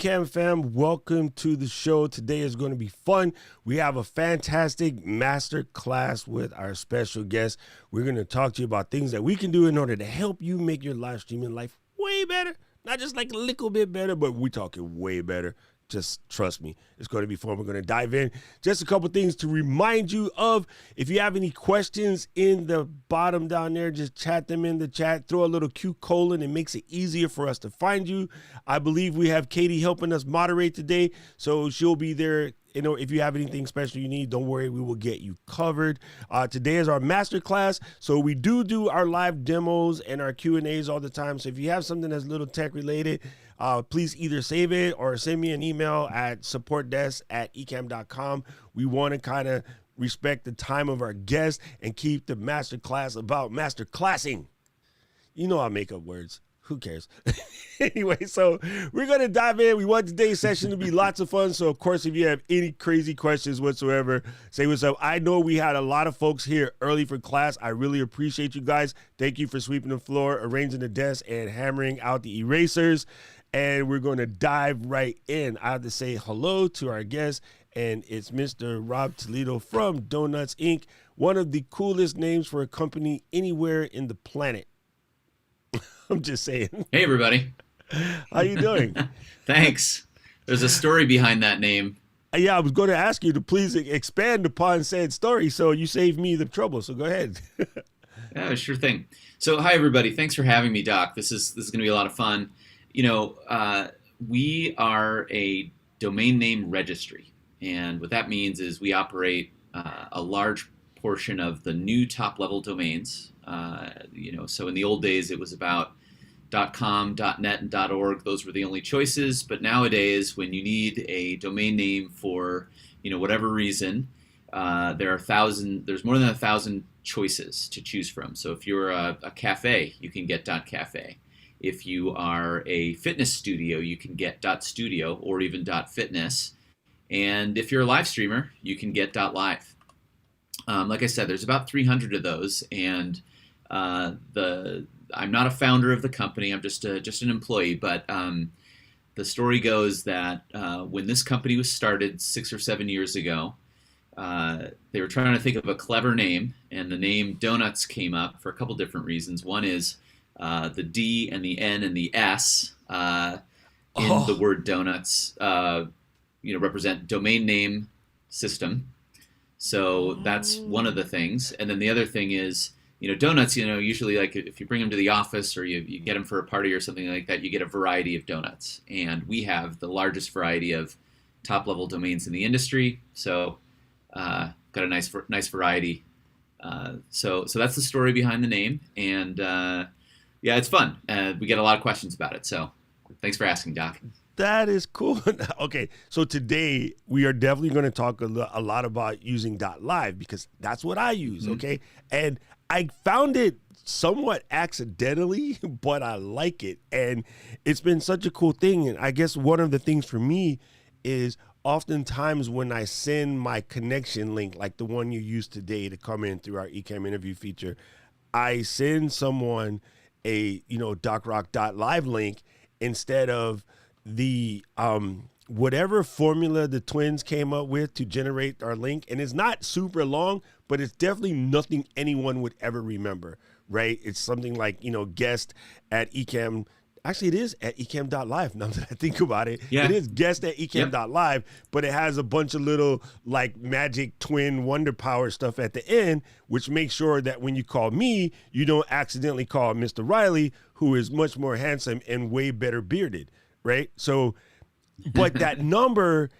Ecamm fam, welcome to the show. Today is going to be fun. We have a fantastic master class with our special guest. We're going to talk to you about things that we can do in order to help you make your live streaming life way better. Not just like a little bit better, but we're talking way better. Just trust me, it's going to be fun. We're going to dive in. Just a couple things to remind you of. If you have any questions in the bottom down there, just chat them in the chat. Throw a little Q colon. It makes it easier for us to find you. I believe we have Katie helping us moderate today, so she'll be there. You know, if you have anything special you need, don't worry, we will get you covered. Today is our master class, so we do our live demos and our Q&As all the time. So if you have something that's a little tech related, please either save it or send me an email at supportdesk@ecamm.com. We want to kind of respect the time of our guests and keep the master class about master classing. You know I make up words. Who cares? Anyway, so we're going to dive in. We want today's session to be lots of fun. So, of course, if you have any crazy questions whatsoever, say what's up. I know we had a lot of folks here early for class. I really appreciate you guys. Thank you for sweeping the floor, arranging the desk, and hammering out the erasers. And we're going to dive right in. I have to say hello to our guest, and it's Mr. Rob Toledo from Donuts Inc., one of the coolest names for a company anywhere in the planet. I'm just saying. Hey, everybody. How you doing? Thanks. There's a story behind that name. Yeah, I was going to ask you to please expand upon said story, so you saved me the trouble. So go ahead. Yeah, sure thing. So, hi, everybody. Thanks for having me, Doc. This is going to be a lot of fun. You know, we are a domain name registry, and what that means is we operate a large portion of the new top-level domains. You know, so in the old days, it was about .com, .net, and .org. Those were the only choices. But nowadays, when you need a domain name for, you know, whatever reason, there's more than 1,000 choices to choose from. So if you're a cafe, you can get .cafe. If you are a fitness studio, you can get .studio or even .fitness. And if you're a live streamer, you can get .live. Like I said, there's about 300 of those, and I'm not a founder of the company. I'm just an employee. But the story goes that when this company was started 6 or 7 years ago, they were trying to think of a clever name, and the name Donuts came up for a couple different reasons. One is the D and the N and the S in the word donuts, represent domain name system. So that's one of the things. And then the other thing is, donuts, usually like if you bring them to the office or you get them for a party or something like that, you get a variety of donuts. And we have the largest variety of top-level domains in the industry. So got a nice variety. So that's the story behind the name. And yeah, it's fun. We get a lot of questions about it. So thanks for asking, Doc. That is cool. Okay, so today we are definitely going to talk a lot about using .live because that's what I use, okay? And I found it somewhat accidentally, but I like it. And it's been such a cool thing. And I guess one of the things for me is oftentimes when I send my connection link, like the one you used today to come in through our Ecamm interview feature, I send someone a, docrock.live link instead of the whatever formula the twins came up with to generate our link. And it's not super long, but it's definitely nothing anyone would ever remember, right? It's something like, guest at Ecamm. Actually, it is at ecamm.live now that I think about it. Yeah. It is guest at ecamm.live, but it has a bunch of little like magic twin wonder power stuff at the end, which makes sure that when you call me, you don't accidentally call Mr. Riley, who is much more handsome and way better bearded. Right. So, but that number,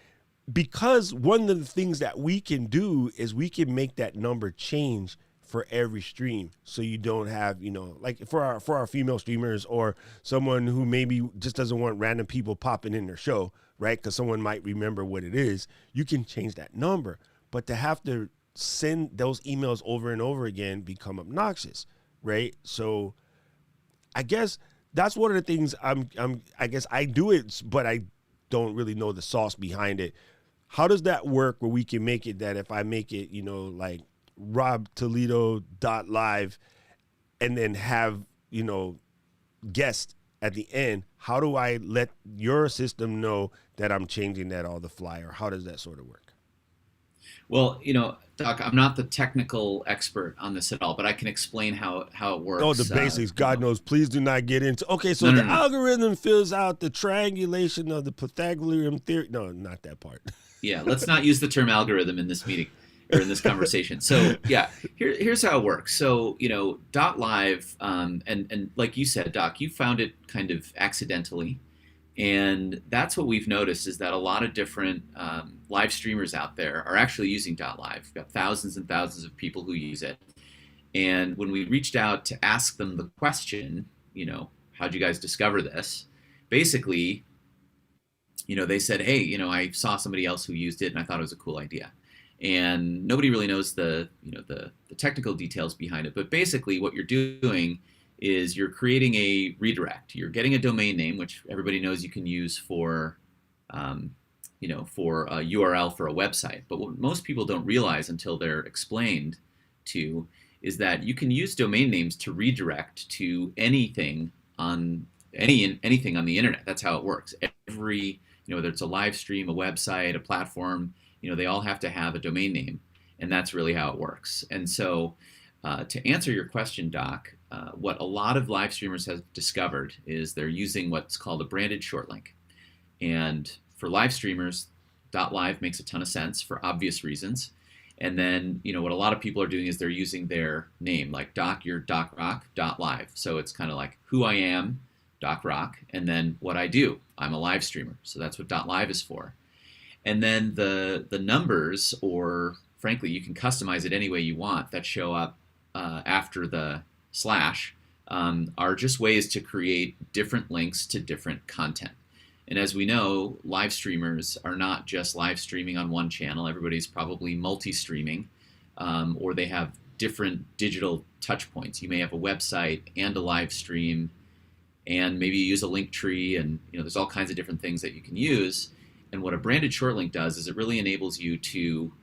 because one of the things that we can do is we can make that number change for every stream. So you don't have, like for our female streamers or someone who maybe just doesn't want random people popping in their show, right? Because someone might remember what it is. You can change that number, but to have to send those emails over and over again become obnoxious, right? So I guess that's one of the things I guess I do it, but I don't really know the sauce behind it. How does that work where we can make it that if I make it, like robtoledo.live and then have, guest at the end, how do I let your system know that I'm changing that on the fly, or how does that sort of work? Well, Doc, I'm not the technical expert on this at all, but I can explain how it Oh, the works. basics. God knows. Please do not get into. Okay, so No, no, the no. algorithm fills out the triangulation of the Pythagorean theory. No, not that part. Yeah, let's not use the term algorithm in this meeting or in this conversation. So yeah, here's how it works. So dot live, and like you said, Doc, you found it kind of accidentally, and that's what we've noticed is that a lot of different live streamers out there are actually using dot live. We've got thousands and thousands of people who use it, and when we reached out to ask them the question, how'd you guys discover this? Basically, they said, hey, I saw somebody else who used it and I thought it was a cool idea. And nobody really knows the technical details behind it. But basically what you're doing is you're creating a redirect. You're getting a domain name, which everybody knows you can use for, for a URL for a website. But what most people don't realize until they're explained to is that you can use domain names to redirect to anything on anything on the internet. That's how it works. Every whether it's a live stream, a website, a platform, they all have to have a domain name, and that's really how it works. And so, to answer your question, Doc, what a lot of live streamers have discovered is they're using what's called a branded short link. And for live streamers, .live makes a ton of sense for obvious reasons. And then, what a lot of people are doing is they're using their name, like Doc, you're Doc Rock, .live. So it's kind of like who I am, Doc Rock, and then what I do. I'm a live streamer, so that's what .live is for. And then the numbers, or frankly, you can customize it any way you want, that show up after the slash, are just ways to create different links to different content. And as we know, live streamers are not just live streaming on one channel. Everybody's probably multi-streaming, or they have different digital touch points. You may have a website and a live stream, and maybe you use a link tree, and there's all kinds of different things that you can use. And what a branded short link does is it really enables you to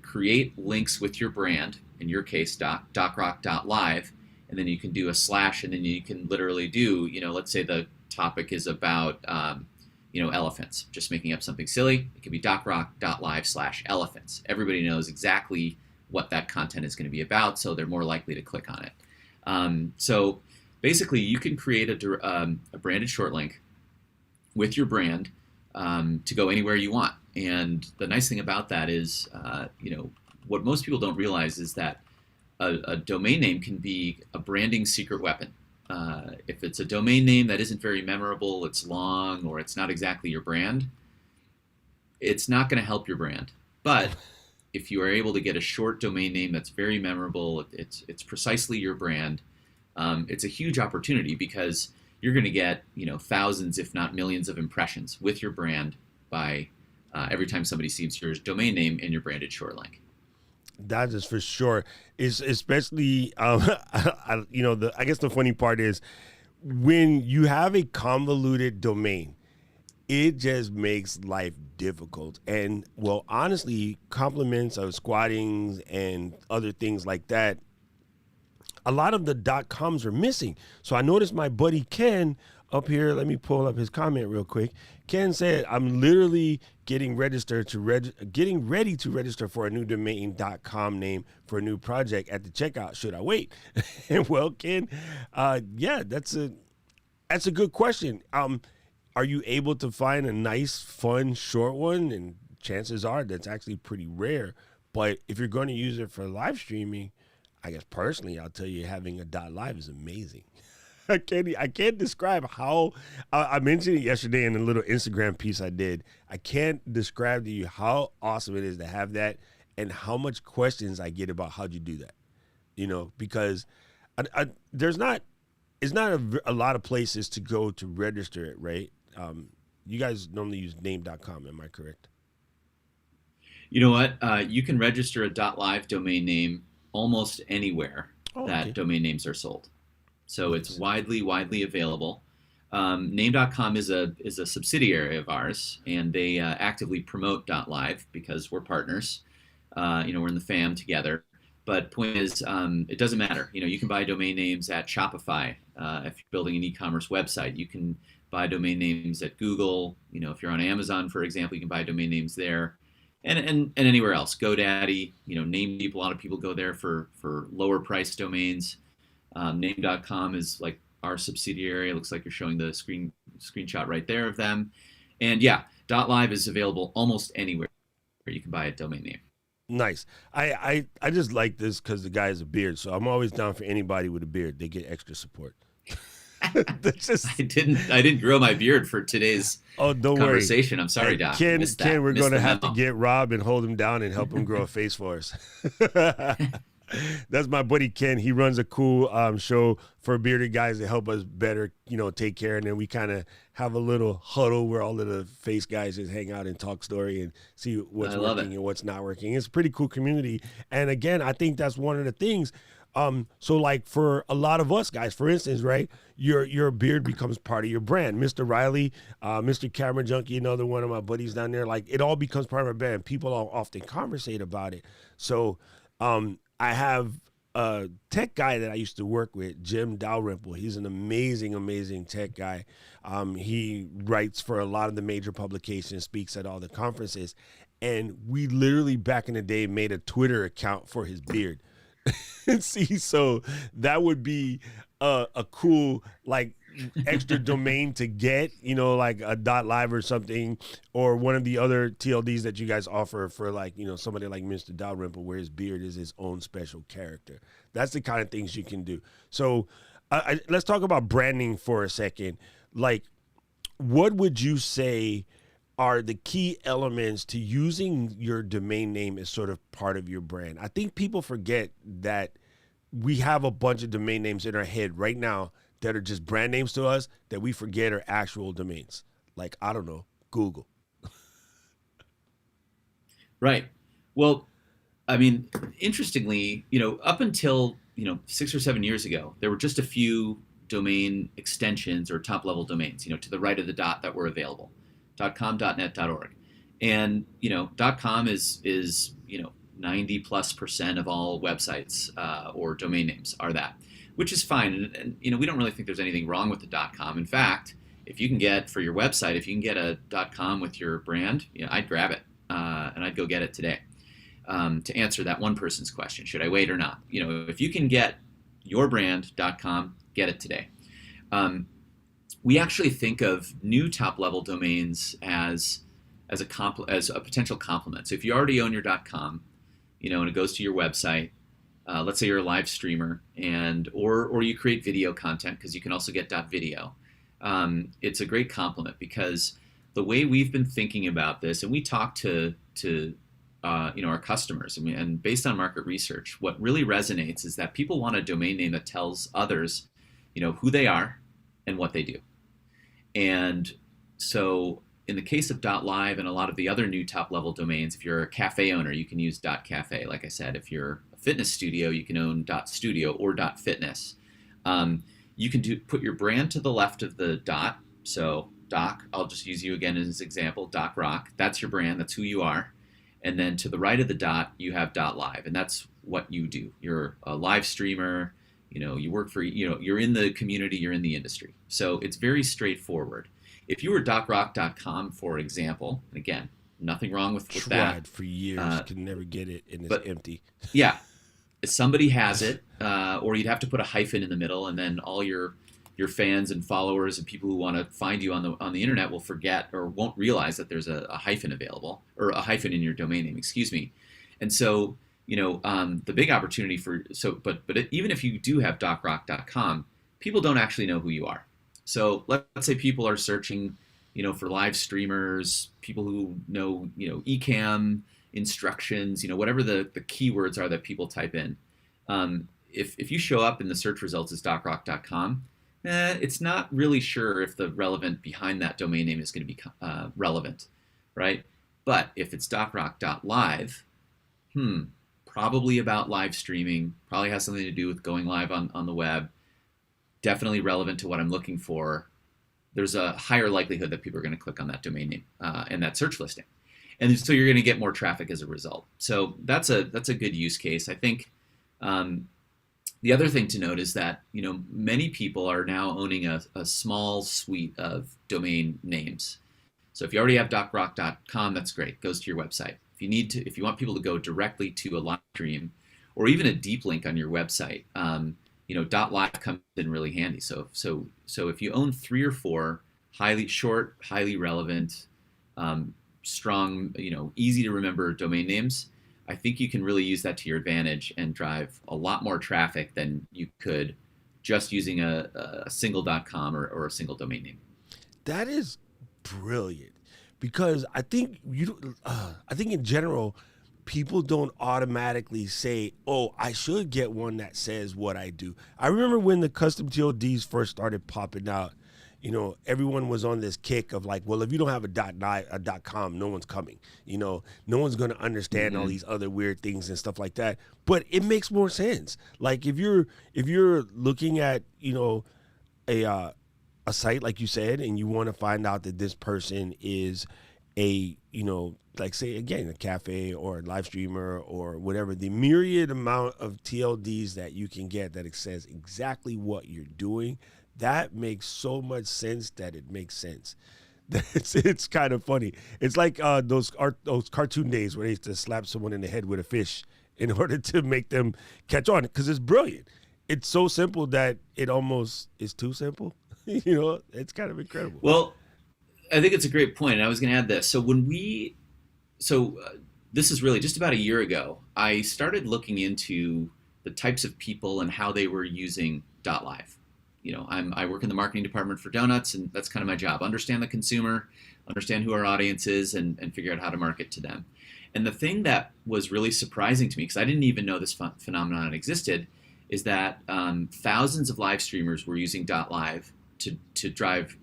create links with your brand, in your case, docrock.live, and then you can do a slash, and then you can literally do, let's say the topic is about, elephants, just making up something silly. It could be docrock.live/elephants. Everybody knows exactly what that content is going to be about, so they're more likely to click on it. So basically, you can create a branded short link with your brand to go anywhere you want. And the nice thing about that is, what most people don't realize is that a domain name can be a branding secret weapon. If it's a domain name that isn't very memorable, it's long, or it's not exactly your brand, it's not going to help your brand. But if you are able to get a short domain name that's very memorable, it's precisely your brand, it's a huge opportunity, because you're going to get thousands, if not millions, of impressions with your brand by every time somebody sees your domain name in your branded short link. That is for sure. It's especially, I guess the funny part is when you have a convoluted domain, it just makes life difficult. And well, honestly, compliments of squattings and other things like that, a lot of the .coms are missing. So I noticed my buddy Ken up here. Let me pull up his comment real quick. Ken said, "I'm literally getting ready to register for a new domain.com name for a new project at the checkout. Should I wait?" And well, Ken, yeah, that's a good question. Are you able to find a nice, fun, short one? And chances are that's actually pretty rare. But if you're going to use it for live streaming, I guess personally, I'll tell you, having a .live is amazing. I can't describe how, I mentioned it yesterday in a little Instagram piece I did. I can't describe to you how awesome it is to have that, and how much questions I get about how'd you do that, because it's not a lot of places to go to register it, right? You guys normally use name.com, am I correct? You know what? You can register a .live domain name almost anywhere that domain names are sold. So it's widely available. Name.com is a subsidiary of ours, and they actively promote .live because we're partners. We're in the fam together. But point is, it doesn't matter. You can buy domain names at Shopify. If you're building an e-commerce website, you can buy domain names at Google. If you're on Amazon, for example, you can buy domain names there, and anywhere else. GoDaddy, Namedeep. A lot of people go there for lower price domains. Name.com is like our subsidiary. It looks like you're showing the screenshot right there of them. And yeah, .live is available almost anywhere where you can buy a domain name. Nice. I just like this because the guy has a beard, so I'm always down for anybody with a beard. They get extra support. I didn't grow my beard for today's don't conversation. worry. I'm sorry, Doc. Ken, we're going to have to memo. get Rob and hold him down and help him grow a face for us. That's my buddy Ken. He runs a cool show for bearded guys to help us better, take care. And then we kind of have a little huddle where all of the face guys just hang out and talk story and see what's working and what's not working. It's a pretty cool community. And again, I think that's one of the things. So like for a lot of us guys, for instance, right, your beard becomes part of your brand. Mr. Riley, Mr. Camera Junkie, another one of my buddies down there, like it all becomes part of our brand. People often conversate about it. So I have a tech guy that I used to work with, Jim Dalrymple. He's an amazing, amazing tech guy. He writes for a lot of the major publications, speaks at all the conferences. And we literally back in the day made a Twitter account for his beard. See, so that would be a cool, like, extra domain to get, like a .live or something, or one of the other TLDs that you guys offer for, like, somebody like Mr. Dalrymple, where his beard is his own special character. That's the kind of things you can do. So let's talk about branding for a second. Like, what would you say are the key elements to using your domain name as sort of part of your brand? I think people forget that we have a bunch of domain names in our head right now that are just brand names to us that we forget are actual domains. Like, I don't know, Google. Right. Well, I mean, interestingly, up until, 6 or 7 years ago, there were just a few domain extensions or top level domains, to the right of the dot that were available. .com, .net, .org. And, .com is 90+% of all websites or domain names are that, which is fine. And we don't really think there's anything wrong with the .com. In fact, if you can get, for your website, if you can get a .com with your brand, I'd grab it and I'd go get it today. To answer that one person's question, should I wait or not? If you can get your brand .com, get it today. We actually think of new top-level domains as a potential complement. So if you already own your .com, and it goes to your website, let's say you're a live streamer, or you create video content, because you can also get .video. It's a great complement, because the way we've been thinking about this, and we talk to our customers, and based on market research, what really resonates is that people want a domain name that tells others, who they are and what they do. And so in the case of .live and a lot of the other new top-level domains, if you're a cafe owner, you can use .cafe. Like I said, if you're a fitness studio, you can own .studio or .fitness. You can put your brand to the left of the dot. So Doc, I'll just use you again as an example, Doc Rock. That's your brand. That's who you are. And then to the right of the dot, you have .live, and that's what you do. You're a live streamer. You work for, you're in the community, you're in the industry. So it's very straightforward. If you were docrock.com, for example, and again, nothing wrong with that. Tried for years, could never get it, and it's empty. Yeah, if somebody has it, or you'd have to put a hyphen in the middle, and then all your fans and followers and people who want to find you on the internet will forget or won't realize that there's a hyphen available, or a hyphen in your domain name, excuse me. And so, the big opportunity but even if you do have docrock.com, people don't actually know who you are. So let's say people are searching, for live streamers, people who know, Ecamm instructions, whatever the keywords are that people type in. If you show up in the search results as docrock.com, it's not really sure if the relevant behind that domain name is going to be relevant, right? But if it's docrock.live, probably about live streaming, probably has something to do with going live on the web, definitely relevant to what I'm looking for. There's a higher likelihood that people are going to click on that domain name and that search listing. And so you're going to get more traffic as a result. So that's a good use case. I think Um, the other thing to note is that many people are now owning a small suite of domain names. So if you already have .rock.com, that's great. Goes to your website. If you want people to go directly to a live stream, or even a deep link on your website, .live comes in really handy. So if you own three or four highly short, highly relevant, strong, easy to remember domain names, I think you can really use that to your advantage and drive a lot more traffic than you could just using a single .com or a single domain name. That is brilliant, because I think in general, people don't automatically say, "Oh, I should get one that says what I do." I remember when the custom TLDs first started popping out. Everyone was on this kick of like, well, if you don't have a .com, no one's coming. No one's going to understand all Mm-hmm. these other weird things and stuff like that. But it makes more sense. Like if you're looking at a a site like you said, and you want to find out that this person is a like, say again, a cafe or a live streamer or whatever, the myriad amount of TLDs that you can get that it says exactly what you're doing, that makes so much sense that it makes sense. It's kind of funny. It's like those cartoon days where they used to slap someone in the head with a fish in order to make them catch on, because it's brilliant. It's so simple that it almost is too simple. It's kind of incredible. Well, I think it's a great point, and I was going to add this. So this is really just about a year ago. I started looking into the types of people and how they were using .live. I work in the marketing department for donuts, and that's kind of my job: understand the consumer, understand who our audience is, and figure out how to market to them. And the thing that was really surprising to me, because I didn't even know this phenomenon existed, is that thousands of live streamers were using .live to drive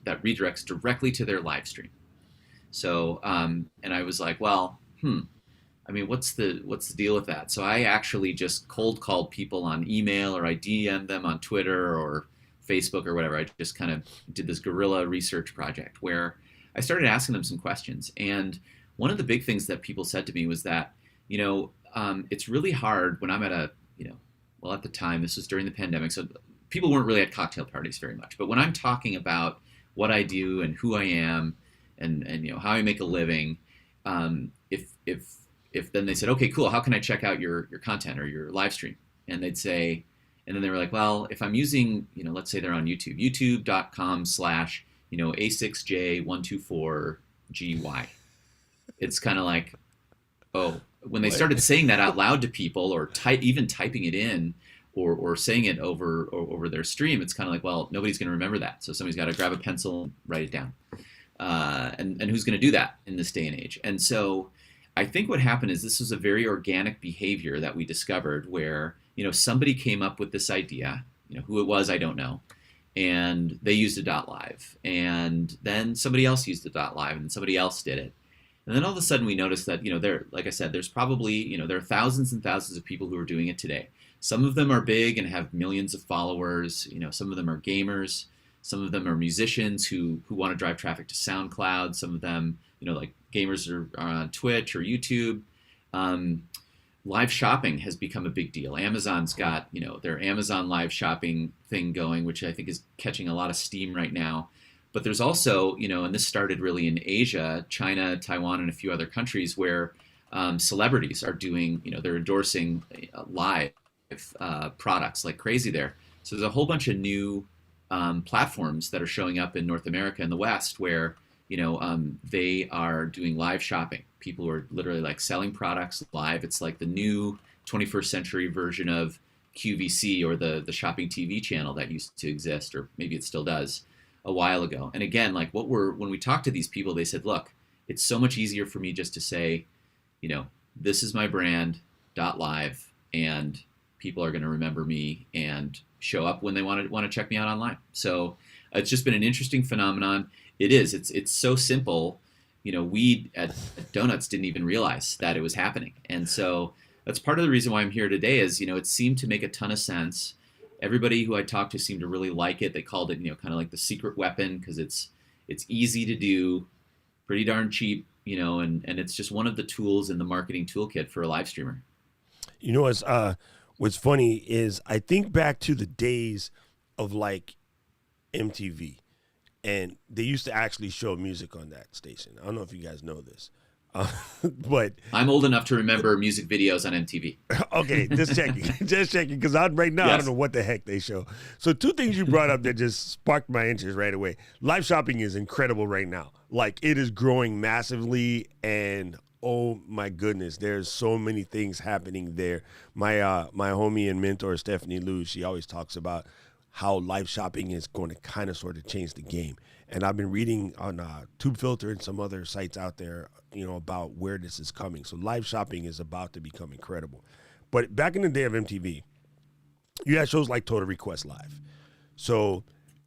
that redirects directly to their live stream. So, and I was like, well, I mean, what's the deal with that? So I actually just cold called people on email, or I DM'd them on Twitter or Facebook or whatever. I just kind of did this guerrilla research project where I started asking them some questions. And one of the big things that people said to me was that, it's really hard when I'm at well, at the time, this was during the pandemic, so people weren't really at cocktail parties very much. But when I'm talking about what I do and who I am, and how I make a living, if then they said, okay, cool, how can I check out your content or your live stream? And they'd say, and then they were like, well, if I'm using, let's say they're on YouTube, youtube.com/A6J124GY. It's kind of like, oh, when they started saying that out loud to people, or even typing it in, or saying it over their stream, it's kind of like, well, nobody's going to remember that. So somebody's got to grab a pencil and write it down. And who's going to do that in this day and age? And so I think what happened is this was a very organic behavior that we discovered, where somebody came up with this idea. Who it was, I don't know, and they used a .live, and then somebody else used a .live, and somebody else did it. And then all of a sudden we noticed that, like I said, there's probably, there are thousands and thousands of people who are doing it today. Some of them are big and have millions of followers. Some of them are gamers. Some of them are musicians who want to drive traffic to SoundCloud. Some of them, like gamers are on Twitch or YouTube. Live shopping has become a big deal. Amazon's got, their Amazon live shopping thing going, which I think is catching a lot of steam right now. But there's also, and this started really in Asia, China, Taiwan, and a few other countries, where celebrities are doing, they're endorsing live products like crazy there. So there's a whole bunch of new platforms that are showing up in North America and the West, where they are doing live shopping. People are literally like selling products live. It's like the new 21st century version of QVC, or the shopping TV channel that used to exist, or maybe it still does, a while ago. And again, like when we talked to these people, they said, look, it's so much easier for me just to say, this is my brand .live, and people are going to remember me and show up when they want to check me out online. So it's just been an interesting phenomenon. It's so simple. We at Donuts didn't even realize that it was happening. And so that's part of the reason why I'm here today is, it seemed to make a ton of sense. Everybody who I talked to seemed to really like it. They called it, kind of like the secret weapon, because it's easy to do, pretty darn cheap, and it's just one of the tools in the marketing toolkit for a live streamer. It's What's funny is I think back to the days of like MTV, and they used to actually show music on that station. I don't know if you guys know this, but I'm old enough to remember music videos on MTV. okay, just checking, just checking, because right now I don't Yes. know what the heck they show. So two things you brought up that just sparked my interest right away. Live shopping is incredible right now. Like it is growing massively, and oh my goodness, there's so many things happening there. My homie and mentor Stephanie Lou, she always talks about how live shopping is going to kind of sort of change the game. And I've been reading on Tube Filter and some other sites out there, about where this is coming. So live shopping is about to become incredible. But back in the day of MTV, you had shows like Total Request Live. So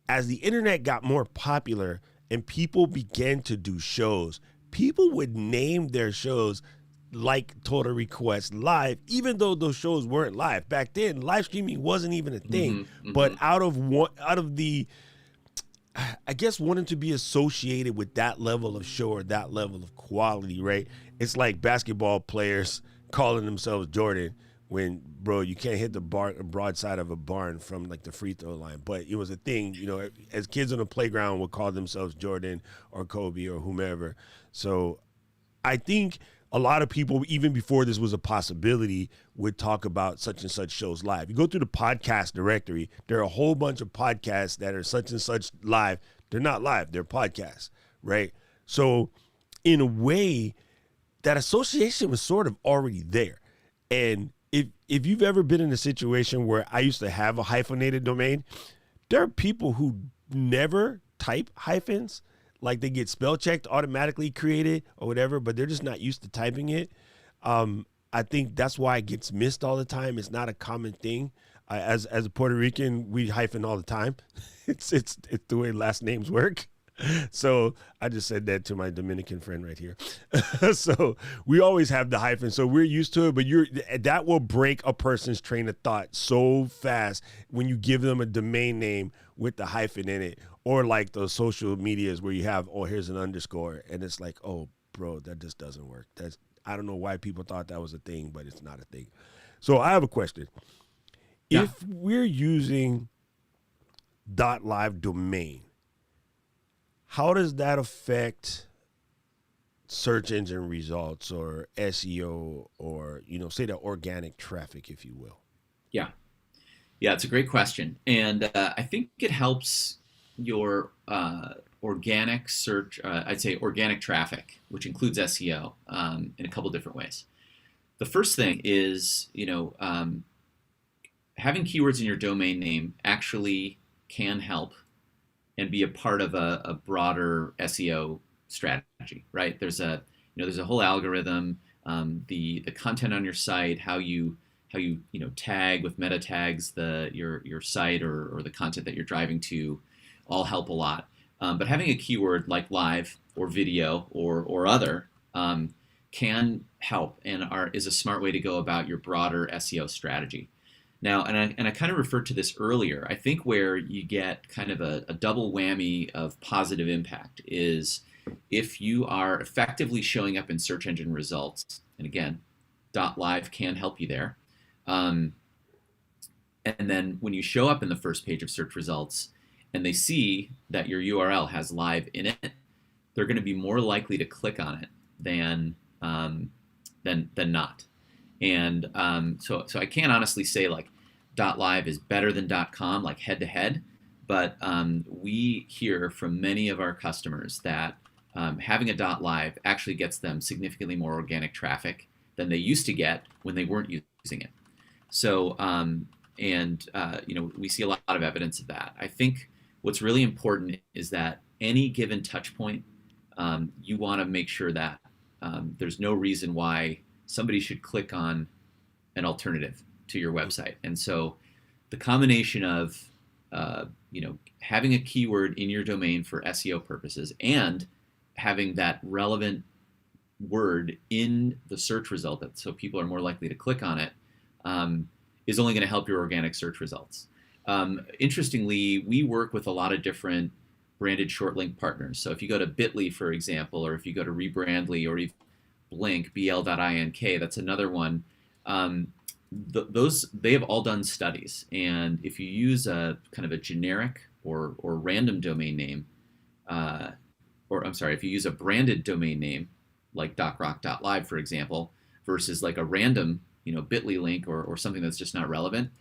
as the internet got more popular and people began to do shows, people would name their shows like Total Request Live, even though those shows weren't live. Back then, live streaming wasn't even a thing. But out of the I guess wanting to be associated with that level of show or that level of quality, right? It's like basketball players calling themselves Jordan when, bro, you can't hit the broadside of a barn from like the free throw line. But it was a thing, as kids on the playground would call themselves Jordan or Kobe or whomever. So I think a lot of people, even before this was a possibility, would talk about such and such shows live. You go through the podcast directory, there are a whole bunch of podcasts that are such and such live. They're not live, they're podcasts, right? So in a way, that association was sort of already there. And if you've ever been in a situation where I used to have a hyphenated domain, there are people who never type hyphens. Like they get spell checked, automatically created or whatever, but they're just not used to typing it. I think that's why it gets missed all the time. It's not a common thing. As a Puerto Rican, we hyphen all the time. It's the way last names work. So I just said that to my Dominican friend right here. So we always have the hyphen, so we're used to it. But that will break a person's train of thought so fast when you give them a domain name with the hyphen in it, or like those social medias where you have, oh, here's an underscore, and it's like, oh, bro, that just doesn't work. I don't know why people thought that was a thing, but it's not a thing. So I have a question. Yeah. If we're using .live domain, how does that affect search engine results or SEO or, say the organic traffic, if you will? Yeah. Yeah, it's a great question. And I think it helps your organic search, I'd say organic traffic, which includes SEO in a couple different ways. The first thing is, having keywords in your domain name actually can help and be a part of a broader SEO strategy, right? There's a whole algorithm, the content on your site, how you tag with meta tags your site or the content that you're driving to, all help a lot. But having a keyword like live or video or other can help and is a smart way to go about your broader SEO strategy. Now, and I kind of referred to this earlier, I think where you get kind of a double whammy of positive impact is if you are effectively showing up in search engine results, and again, .live can help you there. And then when you show up in the first page of search results and they see that your URL has live in it, they're going to be more likely to click on it than not. And so I can't honestly say like .live is better than .com, like head to head, but we hear from many of our customers that having a .live actually gets them significantly more organic traffic than they used to get when they weren't using it. So we see a lot of evidence of that. I think what's really important is that any given touch point, you want to make sure that there's no reason why somebody should click on an alternative to your website. And so the combination of having a keyword in your domain for SEO purposes and having that relevant word in the search result, so people are more likely to click on it, is only going to help your organic search results. Interestingly, we work with a lot of different branded short link partners. So if you go to Bitly, for example, or if you go to Rebrandly or even Blink, bl.ink, that's another one. those they have all done studies, and if you use a kind of a generic or random domain name, uh, or I'm sorry, if you use a branded domain name like docrock.live, for example, versus like a random, Bitly link or something that's just not relevant,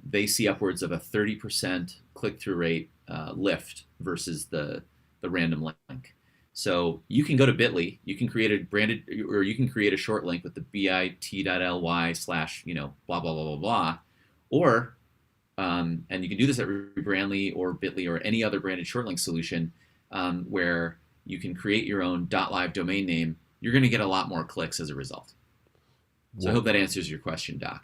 they see upwards of a 30% click-through rate lift versus the random link. So you can go to Bitly, you can create a branded, or you can create a short link with the bit.ly slash, blah, blah, blah, blah, blah. Or, and you can do this at Rebrandly or Bitly or any other branded short link solution, where you can create your own .live domain name. You're going to get a lot more clicks as a result. So I hope that answers your question, Doc.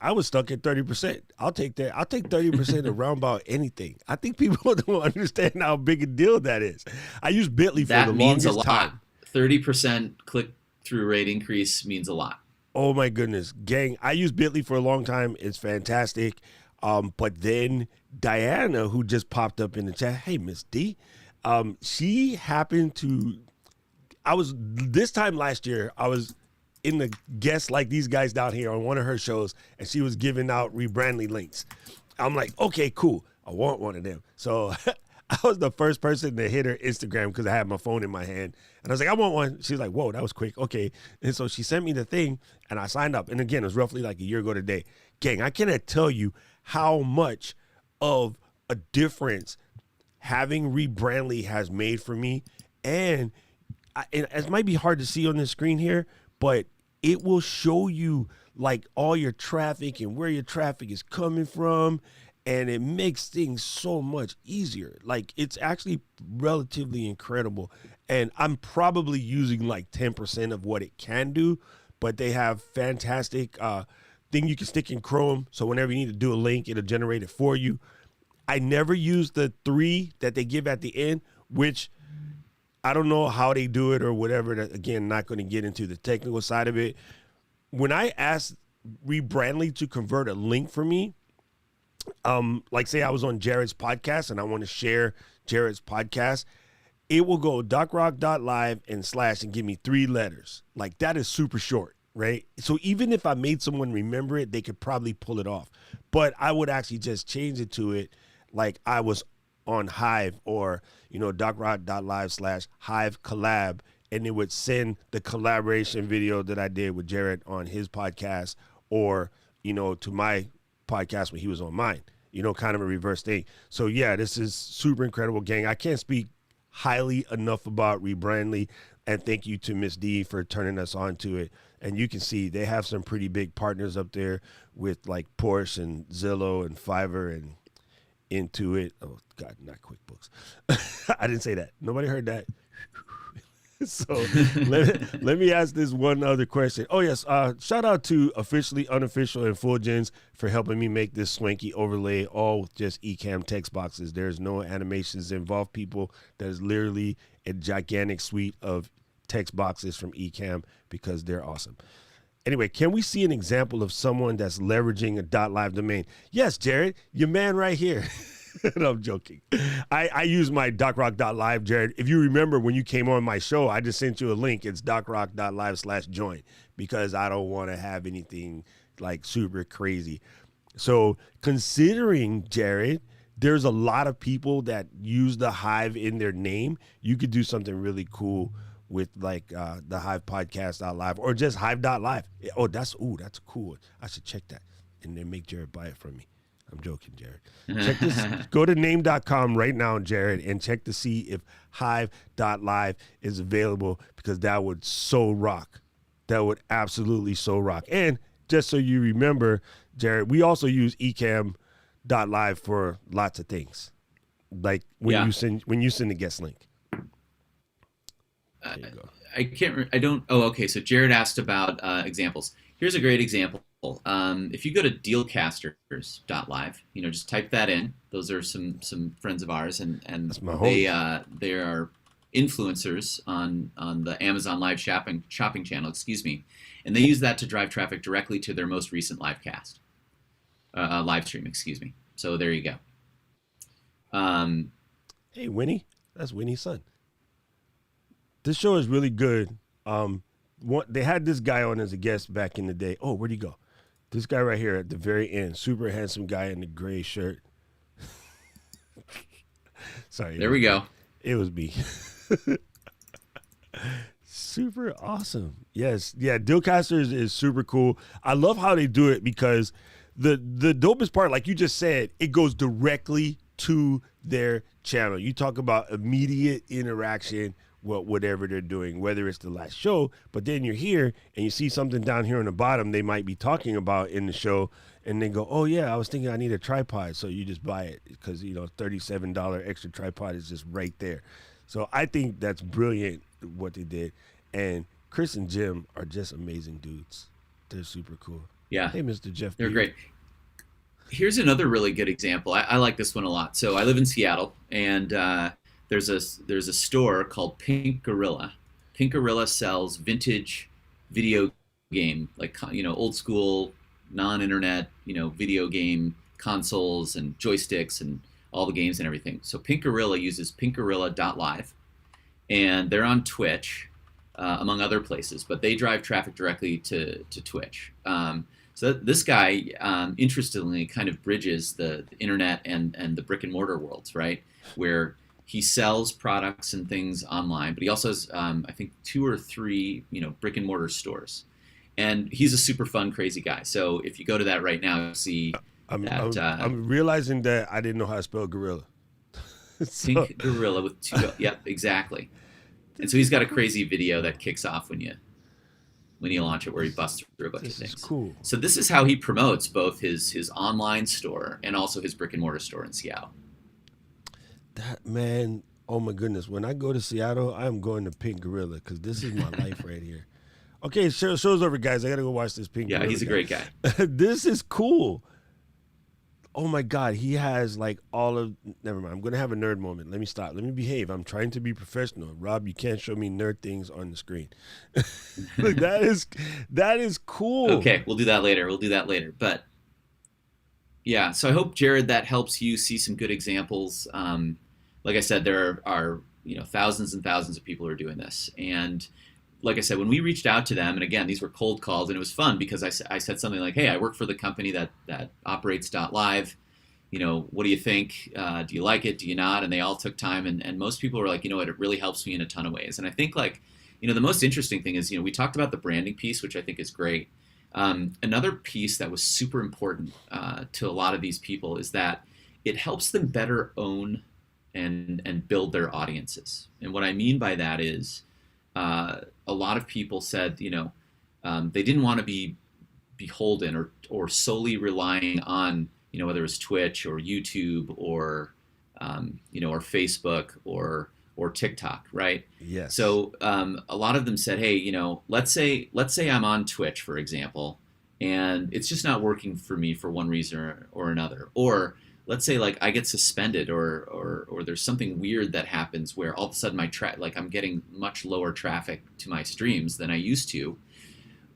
I was stuck at 30%. I'll take that. I'll take 30% around about anything. I think people don't understand how big a deal that is. I used Bitly for the That means a longest lot. time. 30% click-through rate increase means a lot. Oh my goodness, gang! I used Bitly for a long time. It's fantastic. But then Diana, who just popped up in the chat, hey Miss D, she happened to. I was this time last year. I was in the guest like these guys down here on one of her shows, and she was giving out Rebrandly links. I'm like, okay, cool. I want one of them. So I was the first person to hit her Instagram because I had my phone in my hand. And I was like, I want one. She's like, whoa, that was quick. Okay. And so she sent me the thing and I signed up. And again, it was roughly like a year ago today. Gang, I cannot tell you how much of a difference having Rebrandly has made for me. And it might be hard to see on the screen here, but it will show you like all your traffic and where your traffic is coming from. And it makes things so much easier. Like, it's actually relatively incredible. And I'm probably using like 10% of what it can do, but they have fantastic thing you can stick in Chrome. So whenever you need to do a link, it'll generate it for you. I never use the 3 that they give at the end, which I don't know how they do it or whatever. That, again, not going to get into the technical side of it. When I asked Rebrandly to convert a link for me, like say I was on Jared's podcast and I want to share Jared's podcast, it will go docrock.live and slash and give me 3 letters. Like, that is super short, right? So even if I made someone remember it, they could probably pull it off. But I would actually just change it to it like I was on Hive or, docrock.live slash Hive collab, and it would send the collaboration video that I did with Jared on his podcast or, to my podcast when he was on mine, kind of a reverse thing. So yeah, this is super incredible, gang. I can't speak highly enough about Rebrandly, and thank you to Miss D for turning us on to it. And you can see they have some pretty big partners up there with like Porsche and Zillow and Fiverr and Intuit. Oh God, not QuickBooks. I didn't say that. Nobody heard that. So let me ask this one other question. Oh, yes. Shout out to Officially, Unofficial, and Full Gens for helping me make this swanky overlay, all with just Ecamm text boxes. There's no animations involved, people. There's literally a gigantic suite of text boxes from Ecamm because they're awesome. Anyway, can we see an example of someone that's leveraging a .live domain? Yes, Jared, your man right here. No, I'm joking. I use my docrock.live, Jared. If you remember when you came on my show, I just sent you a link. It's docrock.live/join because I don't want to have anything like super crazy. So considering, Jared, there's a lot of people that use the Hive in their name. You could do something really cool with like the Hive podcast.live or just hive.live. Oh, that's cool. I should check that and then make Jared buy it from me. I'm joking, Jared. Check this. Go to name.com right now, Jared, and check to see if hive.live is available because that would so rock. That would absolutely so rock. And just so you remember, Jared, we also use ecamm.live for lots of things. Like when you send the guest link. There you go. I can't. I don't. Oh, okay. So Jared asked about examples. Here's a great example. If you go to dealcasters.live, just type that in. Those are some friends of ours, and they are influencers on the Amazon Live shopping channel. Excuse me, and they use that to drive traffic directly to their most recent live stream. Excuse me. So there you go. Hey, Winnie, that's Winnie's son. This show is really good. they had this guy on as a guest back in the day. Oh, where'd he go? This guy right here at the very end, super handsome guy in the gray shirt. Sorry. There we go. It was me. Super awesome. Yes. Yeah. Dealcaster is super cool. I love how they do it because the dopest part, like you just said, it goes directly to their channel. You talk about immediate interaction with whatever they're doing, whether it's the last show, but then you're here and you see something down here on the bottom they might be talking about in the show, and they go, oh yeah, I was thinking I need a tripod. So you just buy it because, $37 extra tripod is just right there. So I think that's brilliant what they did. And Chris and Jim are just amazing dudes. They're super cool. Yeah. Hey, Mr. Jeff. They're great. Here's another really good example. I like this one a lot. So I live in Seattle, and there's a store called Pink Gorilla. Pink Gorilla sells vintage video game, like old school, non-internet, video game consoles and joysticks and all the games and everything. So Pink Gorilla uses pinkgorilla.live, and they're on Twitch, among other places, but they drive traffic directly to Twitch. So this guy, interestingly, kind of bridges the internet and the brick and mortar worlds, right? Where he sells products and things online, but he also has, I think, 2 or 3, brick and mortar stores. And he's a super fun, crazy guy. So if you go to that right now, you'll see I'm realizing that I didn't know how to spell gorilla. Pink Gorilla with 2. Yep, exactly. And so he's got a crazy video that kicks off when you launch it, where he busts through a bunch of things. This is cool. So this is how he promotes both his online store and also his brick and mortar store in Seattle. That man, oh my goodness! When I go to Seattle, I'm going to Pink Gorilla because this is my life right here. Okay, show's over, guys. I gotta go watch this Pink Gorilla. Yeah, he's a great guy. This is cool. Oh my God, he has like all of. Never mind. I'm gonna have a nerd moment. Let me stop. Let me behave. I'm trying to be professional. Rob, you can't show me nerd things on the screen. Look, that is cool. Okay, we'll do that later. But yeah, so I hope, Jared, that helps you see some good examples. Like I said, there are thousands and thousands of people who are doing this, and like I said, when we reached out to them, and again, these were cold calls, and it was fun because I said something like, hey, I work for the company that operates .live. What do you think? Do you like it? Do you not? And they all took time, and most people were like, it really helps me in a ton of ways. And I think the most interesting thing is, we talked about the branding piece, which I think is great. Another piece that was super important to a lot of these people is that it helps them better own and build their audiences. And what I mean by that is, a lot of people said, they didn't want to be beholden or solely relying on, whether it was Twitch or YouTube or Facebook or TikTok, right? Yes. So a lot of them said, hey, let's say I'm on Twitch, for example, and it's just not working for me for one reason or another. Or let's say I get suspended or there's something weird that happens where all of a sudden I'm getting much lower traffic to my streams than I used to.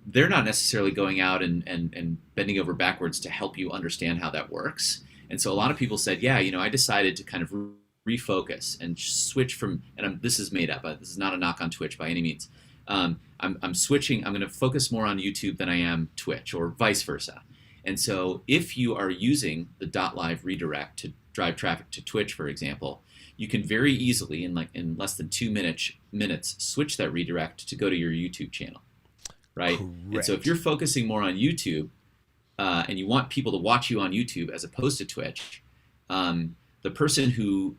They're not necessarily going out and bending over backwards to help you understand how that works. And so a lot of people said, yeah, I decided to kind of refocus and switch from, and this is made up, this is not a knock on Twitch by any means. I'm switching, I'm going to focus more on YouTube than I am Twitch, or vice versa. And so if you are using the .live redirect to drive traffic to Twitch, for example, you can very easily, in less than 2 minutes, switch that redirect to go to your YouTube channel, right? Correct. And so if you're focusing more on YouTube and you want people to watch you on YouTube as opposed to Twitch, the person who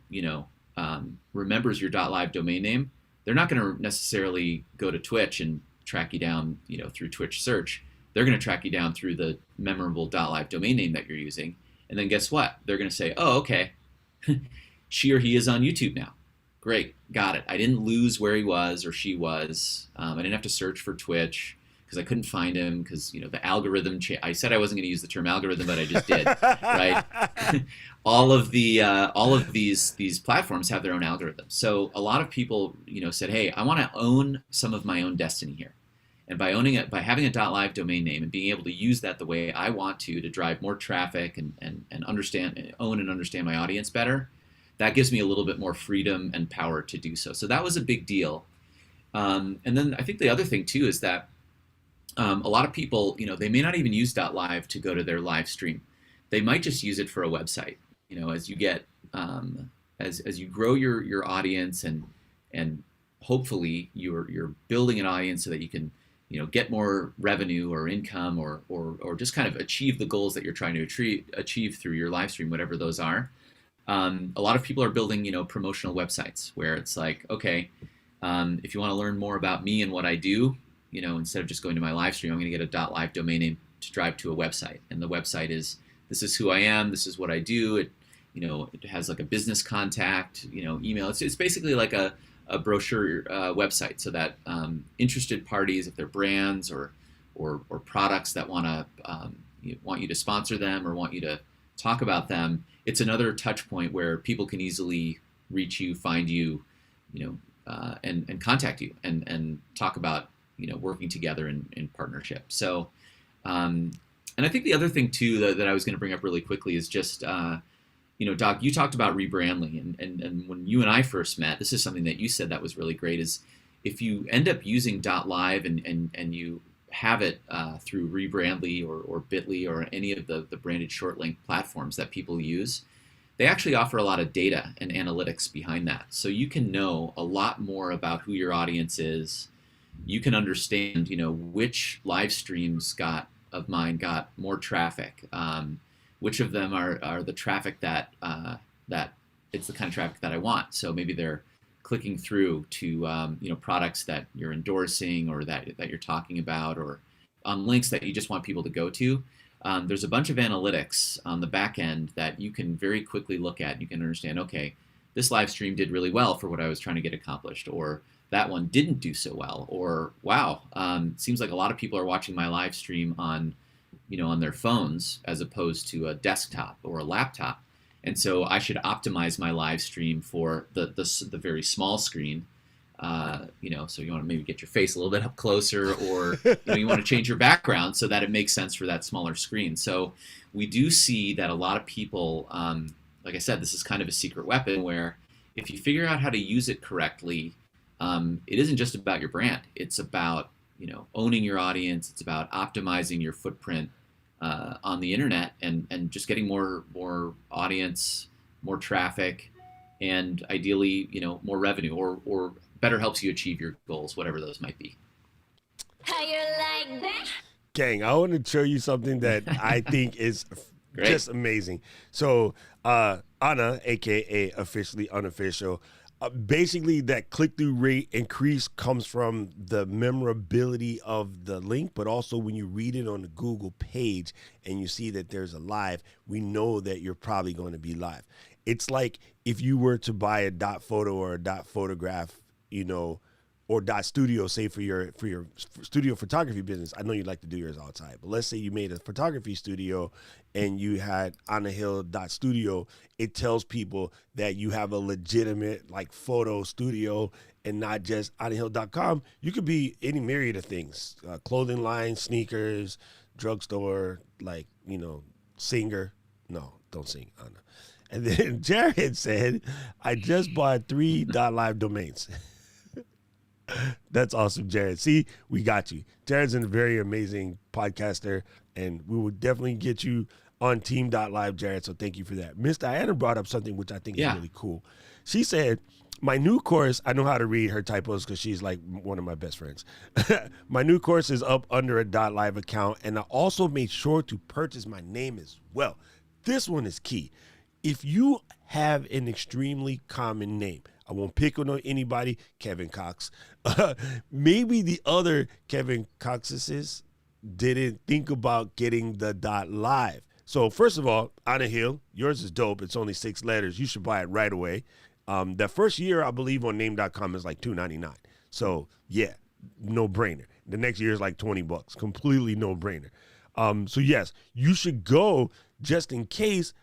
remembers your .live domain name, they're not going to necessarily go to Twitch and track you down, through Twitch search. They're going to track you down through the memorable .live domain name that you're using. And then guess what? They're going to say, oh, okay, she or he is on YouTube now. Great, got it. I didn't lose where he was or she was. I didn't have to search for Twitch because I couldn't find him because, the algorithm I said I wasn't going to use the term algorithm, but I just did, right? all of these platforms have their own algorithms. So a lot of people, said, hey, I want to own some of my own destiny here. And by owning it, by having a .live domain name and being able to use that the way I want to drive more traffic and own and understand my audience better, that gives me a little bit more freedom and power to do so. So that was a big deal. And then I think the other thing too is that a lot of people, they may not even use .live to go to their live stream. They might just use it for a website. As you get as you grow your audience and hopefully you're building an audience so that you can get more revenue or income or just kind of achieve the goals that you're trying to achieve through your live stream, whatever those are. A lot of people are building promotional websites where it's like, okay, if you want to learn more about me and what I do, instead of just going to my live stream, I'm going to get a .live domain name to drive to a website, and the website is, this is who I am, this is what I do. It has like a business contact, email. It's basically like a brochure website, so that interested parties, if they're brands or products that want you to sponsor them or want you to talk about them, it's another touch point where people can easily reach you, find you, and contact you and talk about working together in partnership. So, and I think the other thing too that I was going to bring up really quickly is just Doc, you talked about rebranding, and when you and I first met, this is something that you said that was really great, is if you end up using .live and you have it through Rebrandly or Bitly or any of the branded short link platforms that people use, they actually offer a lot of data and analytics behind that. So you can know a lot more about who your audience is. You can understand, which live streams of mine got more traffic, which of them are the traffic that it's the kind of traffic that I want. So maybe they're clicking through to products that you're endorsing or that you're talking about, or on links that you just want people to go to. There's a bunch of analytics on the back end that you can very quickly look at. You can understand, okay, this live stream did really well for what I was trying to get accomplished, or that one didn't do so well, or wow, seems like a lot of people are watching my live stream on their phones as opposed to a desktop or a laptop. And so I should optimize my live stream for the very small screen. So you want to maybe get your face a little bit up closer, or you want to change your background so that it makes sense for that smaller screen. So we do see that a lot of people, like I said, this is kind of a secret weapon where if you figure out how to use it correctly, it isn't just about your brand. It's about owning your audience. It's about optimizing your footprint on the internet and just getting more audience, more traffic, and ideally more revenue, or better helps you achieve your goals, whatever those might be. How you like that? Gang, I want to show you something that I think is just amazing. So Anna, aka Officially Unofficial, basically that click-through rate increase comes from the memorability of the link, but also when you read it on the Google page and you see that there's a live, we know that you're probably going to be live. It's like if you were to buy a dot photo or a dot photograph, or dot studio, say for your studio photography business. I know you like to do yours outside, but let's say you made a photography studio and you had anahill.studio. It tells people that you have a legitimate like photo studio and not just anahill.com. You could be any myriad of things, clothing line, sneakers, drugstore, like, singer. No, don't sing, Anna. And then Jared said, I just bought 3 .live domains. That's awesome, Jared. See, we got you. Jared's a very amazing podcaster, and we will definitely get you on team.live, Jared, so thank you for that. Miss Diana brought up something which I think is really cool. She said, my new course, I know how to read her typos because she's like one of my best friends. My new course is up under a .live account, and I also made sure to purchase my name as well. This one is key. If you have an extremely common name, I won't pick on anybody, Kevin Cox. Maybe the other Kevin Coxes didn't think about getting the .live. So first of all, Anna Hill, yours is dope. It's only 6 letters. You should buy it right away. The first year, I believe, on name.com is like $2.99. So yeah, no brainer. The next year is like $20. Completely no brainer. So yes, you should go just in case.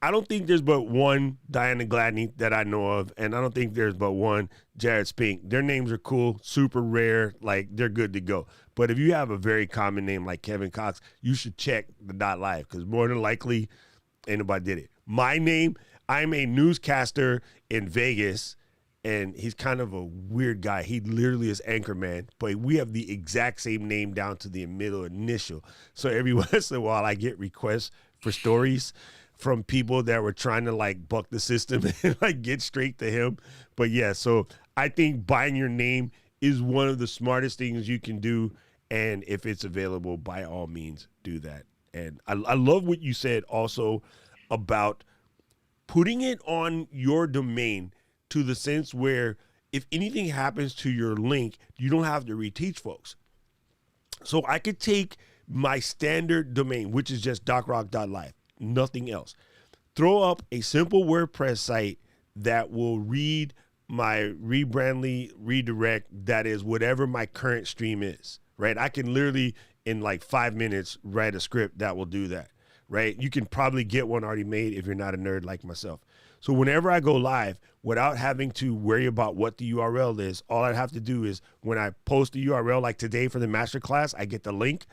I don't think there's but one Diana Gladney that I know of, and I don't think there's but one Jared Spink. Their names are cool, super rare, like they're good to go. But if you have a very common name like Kevin Cox, you should check the .live because more than likely, ain't nobody did it. My name, I'm a newscaster in Vegas, and he's kind of a weird guy. He literally is Anchorman, but we have the exact same name down to the middle initial. So every once in a while, I get requests for stories from people that were trying to like buck the system and like get straight to him. But yeah, so I think buying your name is one of the smartest things you can do. And if it's available, by all means, do that. And I love what you said also about putting it on your domain to the sense where if anything happens to your link, you don't have to reteach folks. So I could take my standard domain, which is just docrock.live, nothing else, throw up a simple WordPress site that will read my Rebrandly redirect, that is whatever my current stream is, right? I can literally in like 5 minutes write a script that will do that, right? You can probably get one already made if you're not a nerd like myself. So whenever I go live, without having to worry about what the URL is, all I have to do is when I post the URL, like today for the masterclass, I get the link.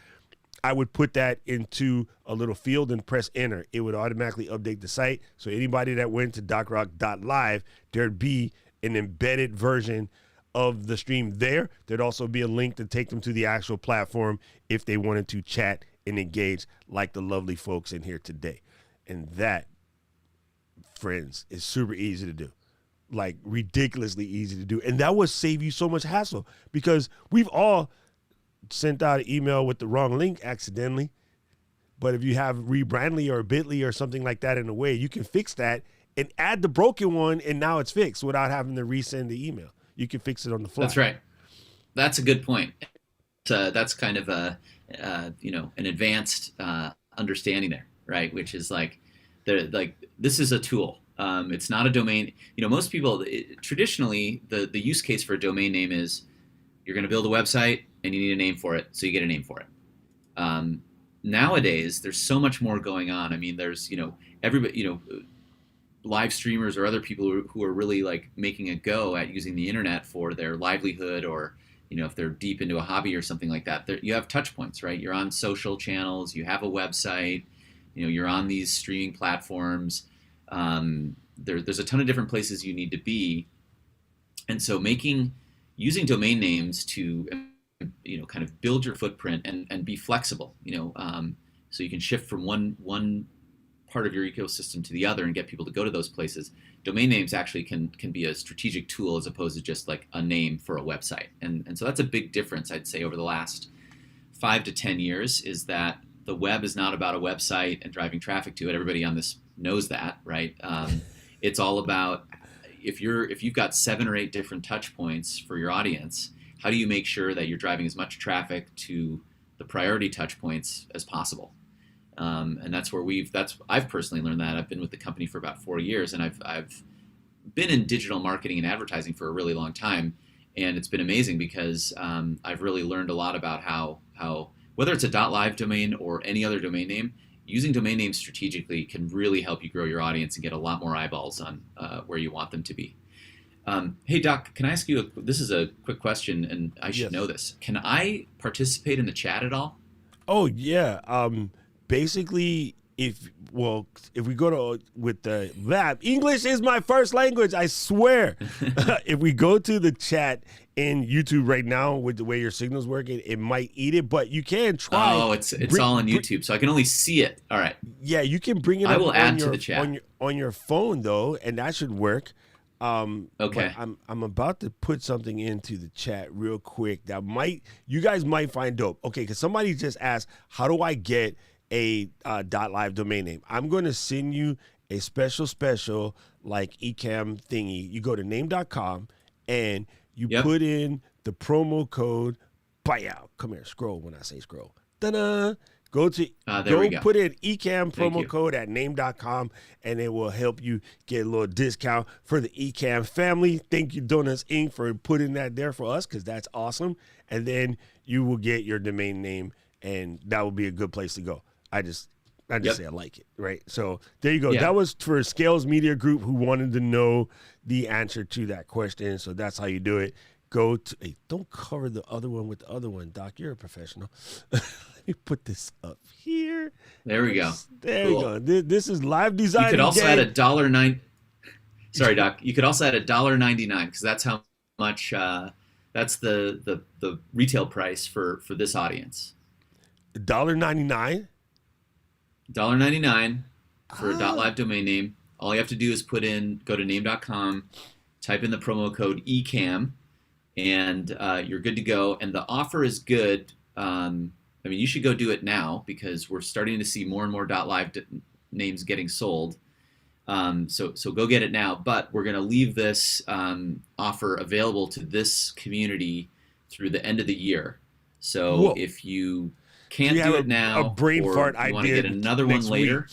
I would put that into a little field and press enter. It would automatically update the site. So anybody that went to docrock.live, there'd be an embedded version of the stream there. There'd also be a link to take them to the actual platform if they wanted to chat and engage like the lovely folks in here today. And that, friends, is super easy to do. Like ridiculously easy to do. And that would save you so much hassle because we've all sent out an email with the wrong link accidentally. But if you have Rebrandly or Bitly or something like that in a way, you can fix that and add the broken one, and now it's fixed without having to resend the email. You can fix it on the fly. That's right. That's a good point. That's kind of a an advanced understanding there, right? Which is like this is a tool. It's not a domain. Most people traditionally the use case for a domain name is you're going to build a website and you need a name for it, so you get a name for it. Nowadays, there's so much more going on. I mean, there's everybody live streamers or other people who are really like making a go at using the internet for their livelihood, or if they're deep into a hobby or something like that. You have touch points, right? You're on social channels, you have a website, you're on these streaming platforms. There's a ton of different places you need to be, and so using domain names to kind of build your footprint and be flexible, so you can shift from one part of your ecosystem to the other and get people to go to those places. Domain names actually can be a strategic tool as opposed to just like a name for a website. And so that's a big difference, I'd say, over the last 5 to 10 years, is that the web is not about a website and driving traffic to it. Everybody on this knows that, right? It's all about if you've got 7 or 8 different touch points for your audience, how do you make sure that you're driving as much traffic to the priority touch points as possible? And that's where I've personally learned that. I've been with the company for about 4 years, and I've been in digital marketing and advertising for a really long time. And it's been amazing because I've really learned a lot about how whether it's a .live domain or any other domain name, using domain names strategically can really help you grow your audience and get a lot more eyeballs on where you want them to be. Hey, Doc, can I ask you, this is a quick question, and I should know this. Can I participate in the chat at all? Oh, yeah. Basically, if we go to with the lab, English is my first language, I swear. If we go to the chat in YouTube right now with the way your signal's working, it might eat it, but you can try. Oh, it's all on YouTube, so I can only see it. All right. Yeah, you can bring it up. I will add to the chat on your phone though, and that should work. Okay. I'm about to put something into the chat real quick that you guys might find dope. Okay, because somebody just asked, how do I get a .live domain name? I'm going to send you a special like Ecamm thingy. You go to name.com and you put in the promo code BUYOUT. Come here, scroll when I say scroll. Ta-da! Go put in Ecamm promo code at name.com, and it will help you get a little discount for the Ecamm family. Thank you, Donuts Inc., for putting that there for us, because that's awesome. And then you will get your domain name, and that will be a good place to go. I just say I like it, right? So there you go. That was for Scales Media Group, who wanted to know the answer to that question. So that's how you do it. Hey, don't cover the other one with the other one, Doc. You're a professional. Let me put this up here. There we go. There you go. This is live design. You could also add $1.09. Sorry, Doc. You could also add $1.99 because that's how much. That's the retail price for this audience. $1.99. $1.99 for a .live domain name. All you have to do is go to name.com, type in the promo code Ecamm, and you're good to go. And the offer is good. I mean, you should go do it now because we're starting to see more and more .live names getting sold. So go get it now. But we're going to leave this offer available to this community through the end of the year. So Whoa. if you can't You do have it now, a brain or fart you want to idea get another one next later.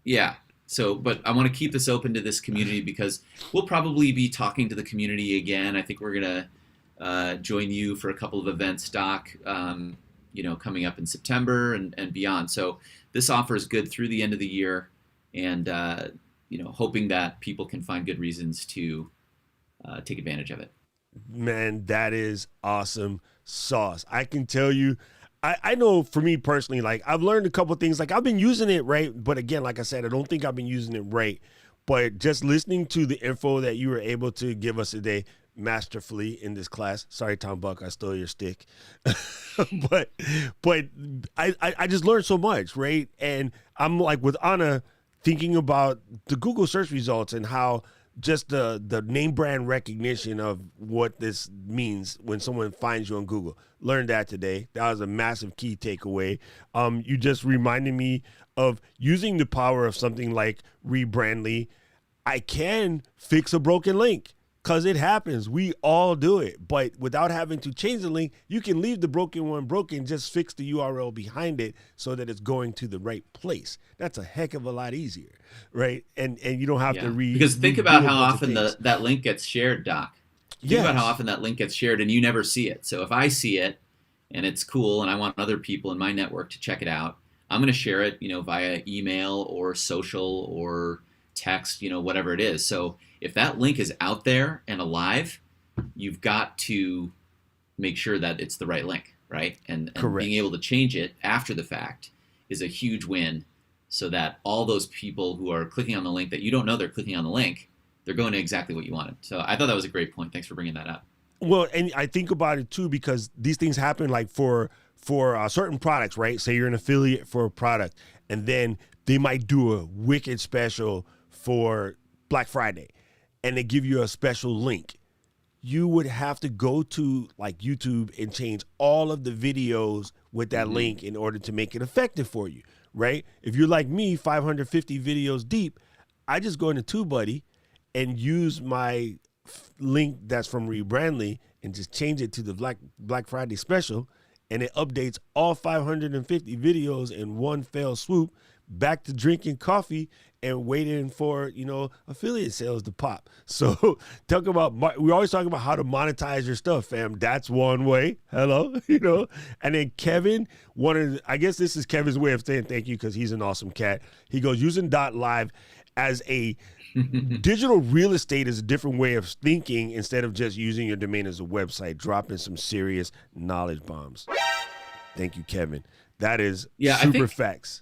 Yeah. So, but I want to keep this open to this community because we'll probably be talking to the community again. I think we're going to join you for a couple of events, Doc, coming up in September and beyond. So this offer is good through the end of the year, and hoping that people can find good reasons to take advantage of it. Man, that is awesome sauce. I can tell you, I know for me personally, like I've learned a couple of things. Like I've been using it right, but again, like I said, I don't think I've been using it right. But just listening to the info that you were able to give us today, masterfully in this class. Sorry, Tom Buck, I stole your stick. but I just learned so much, right? And I'm like with Anna thinking about the Google search results and how just the name brand recognition of what this means when someone finds you on Google. Learned that today. That was a massive key takeaway. You just reminded me of using the power of something like Rebrandly. I can fix a broken link because it happens. We all do it. But without having to change the link, you can leave the broken one broken, just fix the URL behind it so that it's going to the right place. That's a heck of a lot easier, right? And you don't have to because think about how often that link gets shared, Doc. Think about how often that link gets shared and you never see it. So if I see it and it's cool and I want other people in my network to check it out, I'm going to share it, via email or social or text, whatever it is. So if that link is out there and alive, you've got to make sure that it's the right link, right? And being able to change it after the fact is a huge win, so that all those people who are clicking on the link that you don't know they're clicking on the link, they're going to exactly what you wanted. So I thought that was a great point. Thanks for bringing that up. Well, and I think about it too, because these things happen like for certain products, right? Say you're an affiliate for a product, and then they might do a wicked special for Black Friday, and they give you a special link. You would have to go to like YouTube and change all of the videos with that link in order to make it effective for you, right? If you're like me, 550 videos deep, I just go into TubeBuddy and use my link that's from Rebrandly and just change it to the Black Friday special, and it updates all 550 videos in one fell swoop, back to drinking coffee and waiting for, affiliate sales to pop. So we always talk about how to monetize your stuff, fam. That's one way. Hello, And then Kevin I guess this is Kevin's way of saying thank you because he's an awesome cat. He goes, using .live as a digital real estate is a different way of thinking instead of just using your domain as a website, dropping some serious knowledge bombs. Thank you, Kevin. That is super facts.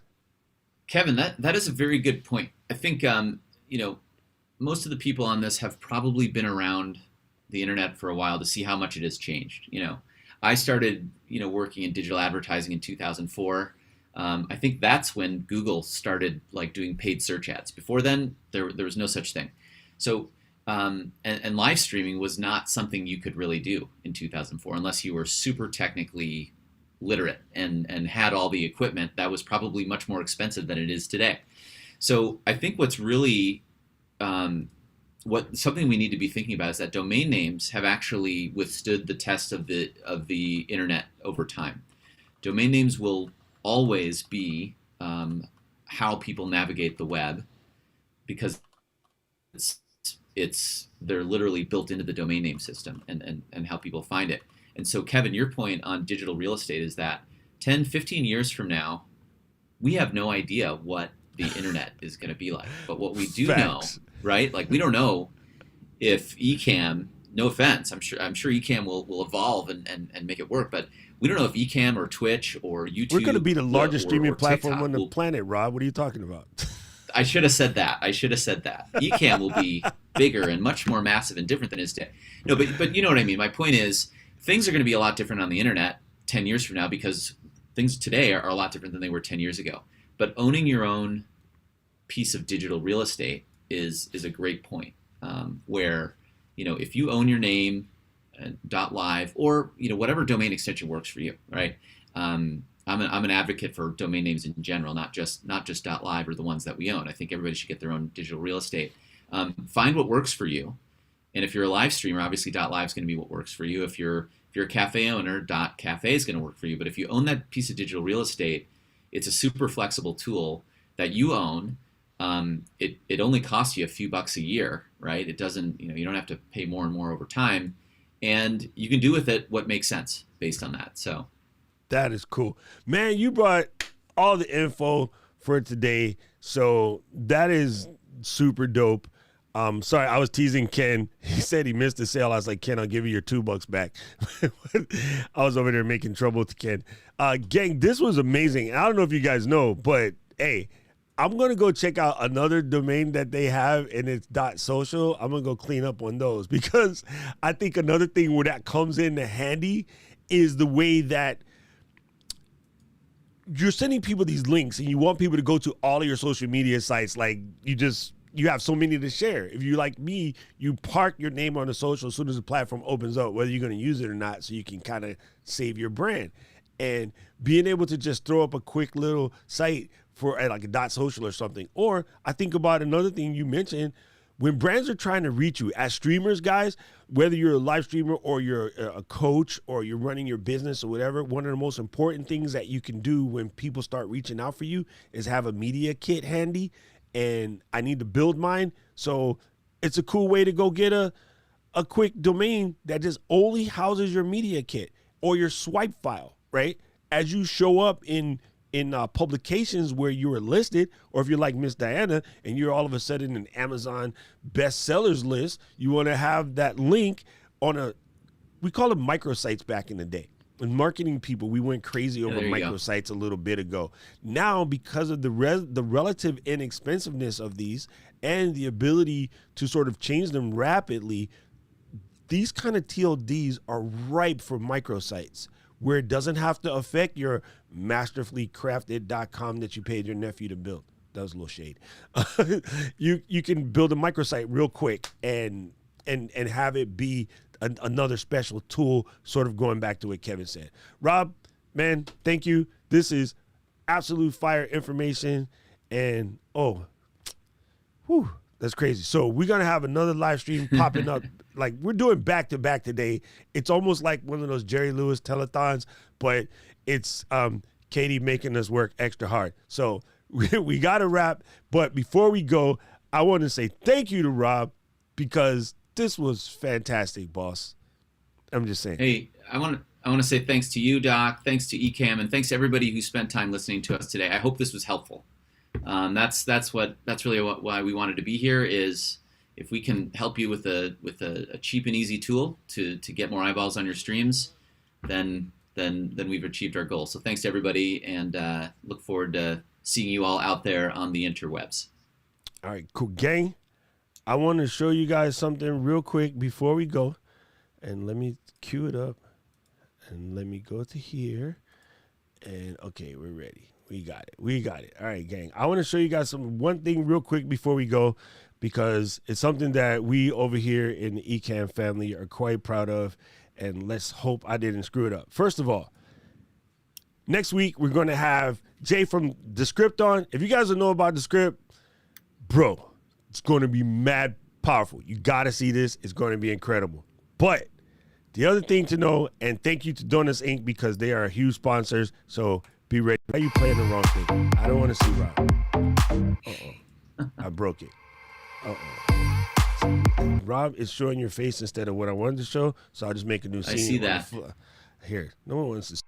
Kevin, that is a very good point. I think, most of the people on this have probably been around the internet for a while to see how much it has changed. I started, working in digital advertising in 2004. I think that's when Google started doing paid search ads. Before then, there was no such thing. So, and live streaming was not something you could really do in 2004 unless you were super technically literate and had all the equipment. That was probably much more expensive than it is today. So I think what's really something we need to be thinking about is that domain names have actually withstood the test of the internet over time. Domain names will always be how people navigate the web because they're literally built into the domain name system and how people find it. And so, Kevin, your point on digital real estate is that 10, 15 years from now, we have no idea what the internet is going to be like. But what we do know, right? We don't know if Ecamm, no offense, I'm sure Ecamm will evolve and make it work, but we don't know if Ecamm or Twitch or YouTube. We're going to be the largest streaming platform TikTok on the planet, Rob. What are you talking about? I should have said that. Ecamm will be bigger and much more massive and different than it is today. No, but you know what I mean. My point is, things are going to be a lot different on the internet 10 years from now because things today are a lot different than they were 10 years ago. But owning your own piece of digital real estate is a great point. Where, if you own your name, .live, or whatever domain extension works for you, right? I'm an advocate for domain names in general, not just .live or the ones that we own. I think everybody should get their own digital real estate. Find what works for you, and if you're a live streamer, obviously .live is going to be what works for you. If you're a cafe owner, .cafe is going to work for you. But if you own that piece of digital real estate, it's a super flexible tool that you own. It only costs you a few bucks a year, right? It doesn't, you don't have to pay more and more over time, and you can do with it what makes sense based on that. So that is cool, man. You brought all the info for today, so that is super dope. Sorry, I was teasing Ken. He said he missed the sale. I was like, Ken, I'll give you your $2 back. I was over there making trouble with Ken. Gang, this was amazing. I don't know if you guys know, but hey, I'm going to go check out another domain that they have, and it's .social. I'm going to go clean up on those because I think another thing where that comes in handy is the way that you're sending people these links and you want people to go to all of your social media sites. Like you have so many to share. If you like me, you park your name on the social as soon as the platform opens up, whether you're going to use it or not, so you can kind of save your brand. And being able to just throw up a quick little site for like a .social or something. Or I think about another thing you mentioned, when brands are trying to reach you as streamers, guys, whether you're a live streamer or you're a coach or you're running your business or whatever, one of the most important things that you can do when people start reaching out for you is have a media kit handy. And I need to build mine. So it's a cool way to go get a quick domain that just only houses your media kit or your swipe file, right? As you show up in publications where you are listed, or if you're like Miss Diana and you're all of a sudden an Amazon bestsellers list, you want to have that link on we call them microsites back in the day. When marketing people, we went crazy over microsites a little bit ago. Now, because of the relative inexpensiveness of these and the ability to sort of change them rapidly, these kind of TLDs are ripe for microsites, where it doesn't have to affect your masterfullycrafted.com that you paid your nephew to build. That was a little shade. You can build a microsite real quick and have it be another special tool, sort of going back to what Kevin said. Rob, man, thank you. This is absolute fire information. And, that's crazy. So we're going to have another live stream popping up. Like, we're doing back-to-back today. It's almost like one of those Jerry Lewis telethons, but it's Katie making us work extra hard. So we got to wrap. But before we go, I want to say thank you to Rob because this was fantastic, boss. I'm just saying. Hey, I want to say thanks to you, Doc. Thanks to Ecamm, and thanks to everybody who spent time listening to us today. I hope this was helpful. That's really why we wanted to be here. Is if we can help you with a cheap and easy tool to get more eyeballs on your streams, then we've achieved our goal. So thanks to everybody, and look forward to seeing you all out there on the interwebs. All right, cool, gang. I want to show you guys something real quick before we go. And let me cue it up. And let me go to here. And, okay, we're ready. We got it. All right, gang. I want to show you guys one thing real quick before we go, because it's something that we over here in the Ecamm family are quite proud of. And let's hope I didn't screw it up. First of all, next week we're going to have Jay from The Script on. If you guys don't know about The Script, bro, it's going to be mad powerful. You got to see this. It's going to be incredible. But the other thing to know, and thank you to Donuts Inc. because they are huge sponsors. So be ready. Why are you playing the wrong thing? I don't want to see Rob. I broke it. Rob is showing your face instead of what I wanted to show. So I'll just make a new scene. I see that. Here. No one wants to see.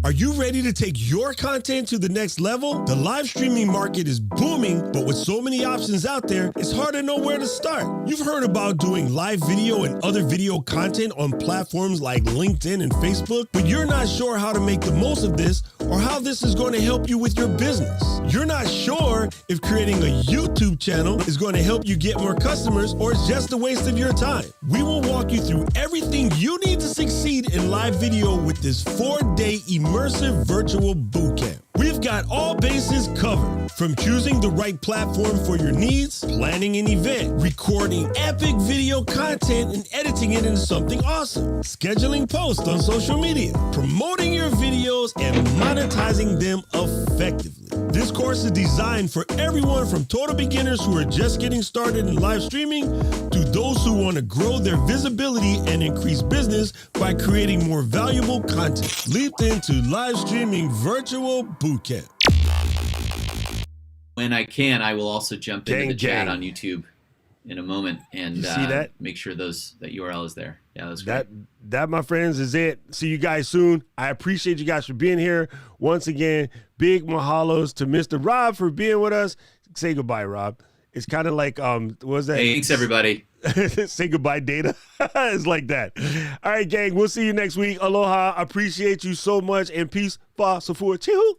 Are you ready to take your content to the next level? The live streaming market is booming, but with so many options out there, it's hard to know where to start. You've heard about doing live video and other video content on platforms like LinkedIn and Facebook, but you're not sure how to make the most of this or how this is going to help you with your business. You're not sure if creating a YouTube channel is going to help you get more customers or it's just a waste of your time. We will walk you through everything you need to succeed in live video with this 4-day immersive virtual bootcamp. We've got all bases covered, from choosing the right platform for your needs, planning an event, recording epic video content and editing it into something awesome, scheduling posts on social media, promoting your videos, and monetizing them effectively. This course is designed for everyone from total beginners who are just getting started in live streaming to those who want to grow their visibility and increase business by creating more valuable content. Leap into live streaming virtual bootcamp. When I can, I will also jump into the chat on YouTube in a moment and see that? make sure that URL is there. Yeah, that's great. That, my friends, is it. See you guys soon. I appreciate you guys for being here. Once again, big mahalos to Mr. Rob for being with us. Say goodbye, Rob. It's kind of like, what was that? Thanks, everybody. Say goodbye, Data. It's like that. All right, gang. We'll see you next week. Aloha. Appreciate you so much. And peace. Fa, safua, chihu.